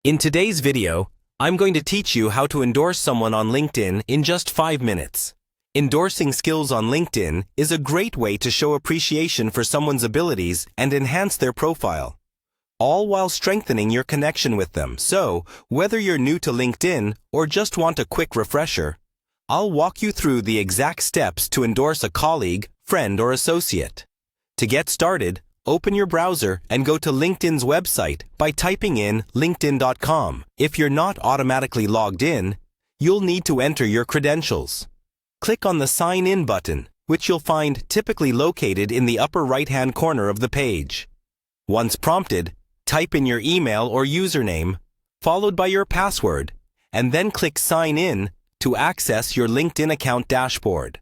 In today's video, I'm going to teach you how to endorse someone on LinkedIn in just 5 minutes. Endorsing skills on LinkedIn is a great way to show appreciation for someone's abilities and enhance their profile, all while strengthening your connection with them. So, whether you're new to LinkedIn or just want a quick refresher, I'll walk you through the exact steps to endorse a colleague, friend, or associate. To get started, open your browser and go to LinkedIn's website by typing in linkedin.com. If you're not automatically logged in, you'll need to enter your credentials. Click on the Sign In button, which you'll find typically located in the upper right-hand corner of the page. Once prompted, type in your email or username, followed by your password, and then click Sign In to access your LinkedIn account dashboard.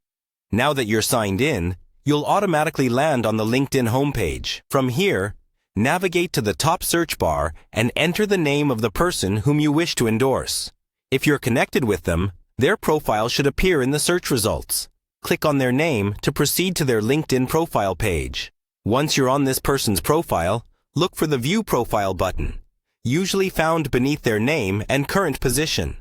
Now that you're signed in, you'll automatically land on the LinkedIn homepage. From here, navigate to the top search bar and enter the name of the person whom you wish to endorse. If you're connected with them, their profile should appear in the search results. Click on their name to proceed to their LinkedIn profile page. Once you're on this person's profile, look for the View Profile button, usually found beneath their name and current position.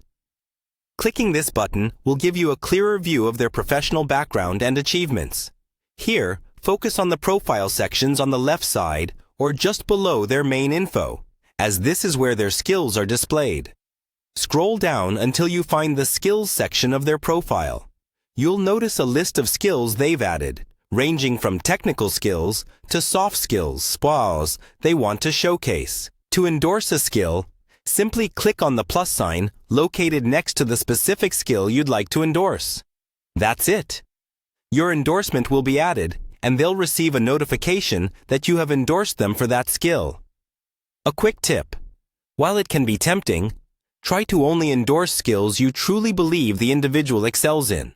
Clicking this button will give you a clearer view of their professional background and achievements. Here, focus on the profile sections on the left side or just below their main info, as this is where their skills are displayed. Scroll down until you find the Skills section of their profile. You'll notice a list of skills they've added, ranging from technical skills to soft skills they want to showcase. To endorse a skill, simply click on the plus sign located next to the specific skill you'd like to endorse. That's it. Your endorsement will be added, and they'll receive a notification that you have endorsed them for that skill. A quick tip: while it can be tempting, try to only endorse skills you truly believe the individual excels in.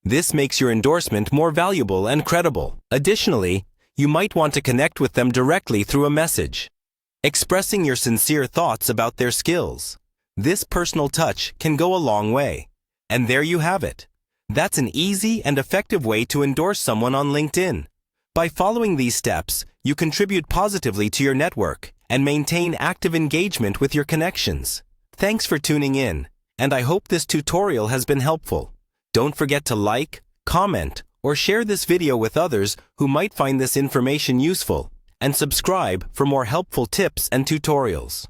This makes your endorsement more valuable and credible. Additionally, you might want to connect with them directly through a message, expressing your sincere thoughts about their skills. This personal touch can go a long way. And there you have it. That's an easy and effective way to endorse someone on LinkedIn. By following these steps, you contribute positively to your network and maintain active engagement with your connections. Thanks for tuning in, and I hope this tutorial has been helpful. Don't forget to like, comment, or share this video with others who might find this information useful, and subscribe for more helpful tips and tutorials.